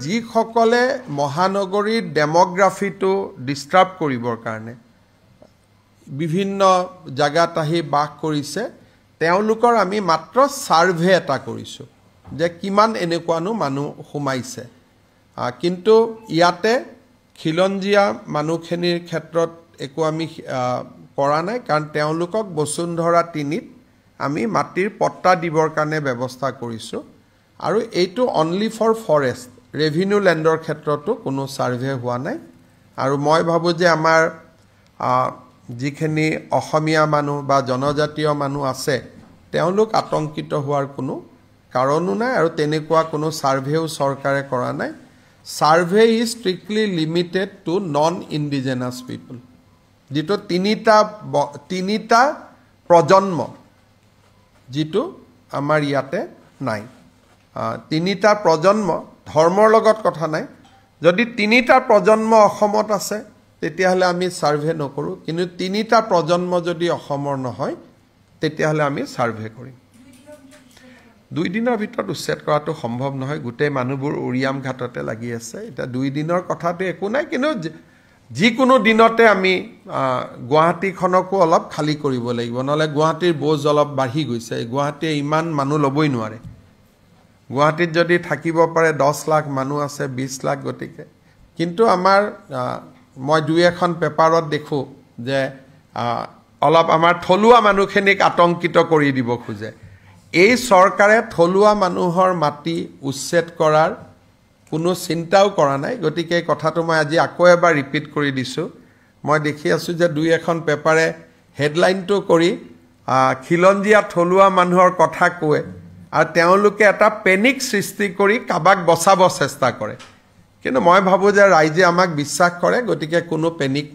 যিসকলে মহানগৰীৰ ডেমোগ্ৰাফিটো ডিস্টাৰ্ব কৰিবৰ কাৰণে বিভিন্ন জায়গাত আহি বাস কৰিছে তেওঁলোকৰ আমি মাত্ৰ সাৰ্ভে এটা কৰিছো যে কিমান এনেকুৱানো মানুহ সোমাইছে কিন্তু ইয়াতে খিলঞ্জিয়া মানুহখিনিৰ ক্ষেত্ৰত একো আমি কৰা নাই কাৰণ তেওঁলোকক বসুন্ধৰা 3ত আমি মাটিৰ পট্টা দিবৰ কাৰণে ব্যৱস্থা কৰিছো আৰু এইটো only for forest Revenue lender ক্ষেত্ৰতো কোনো সাৰ্ভে হোৱা নাই আৰু মই ভাবো যে আমাৰ যিখিনি অসমীয়া মানুহ বা জনজাতীয় মানুহ আছে তেওঁলোক আতংকিত হোৱাৰ কোনো কাৰণো নাই আৰু তেনেকুৱা কোনো সাৰ্ভেও চৰকাৰে কৰা নাই survey is strictly limited to non indigenous people যেটো তিনিটা প্ৰজন্ম যেটো আমাৰ ইয়াতে নাই তিনিটা প্ৰজন্ম ধৰ্মৰ লগত কথা নাই যদি তিনিটা প্ৰজন্ম অসমত আছে তেতিয়াহলে আমি সাৰ্ভে নকৰো কিন্তু তিনিটা প্ৰজন্ম যদি অসমৰ নহয় তেতিয়াহলে আমি সাৰ্ভে কৰিম 2 দিনৰ ভিতৰত উচ্ছেদ কৰাটো সম্ভৱ নহয় গুটেই মানুহবোৰ উৰিয়াম ঘাটতে লাগি আছে এটা 2 দিনৰ কথাটো একো নাই কিন্তু যিকোনো দিনতে আমি গুৱাহাটীখনকো অলপ খালি কৰিব লাগিব নহলে গুৱাহাটীৰ বোজ অলপ বাঢ়ি গৈছে গুৱাহাটীয়ে ইমান মানুহ লবই নোৱাৰে গুৱাহাটীত যদি থাকিব পাৰে 10 লাখ মানুহ আছে 20 লাখ গতিকে কিন্তু আমাৰ মই দুই এখন পেপাৰত দেখো যে অলপ আমাৰ থলুৱা মানুহখিনিক আতংকিত কৰি দিব খোজে এই চৰকাৰে থলুৱা মানুহৰ মাটি উচ্ছেদ কৰাৰ কোনো চিন্তাও কৰা নাই গতিকে এই কথাটো মই আজি আকৌ এবাৰ ৰিপিট কৰি দিছো মই দেখি আছো যে দুই এখন পেপাৰে হেডলাইনটো কৰি খিলঞ্জিয়া থলুৱা মানুহৰ কথা কয় আৰু তেওঁলোকে এটা পেনিক সৃষ্টি কৰি কাবাক বচাব চেষ্টা কৰে কিন্তু মই ভাবো যে ৰাইজে আমাক বিশ্বাস কৰে গতিকে কোনো পেনিক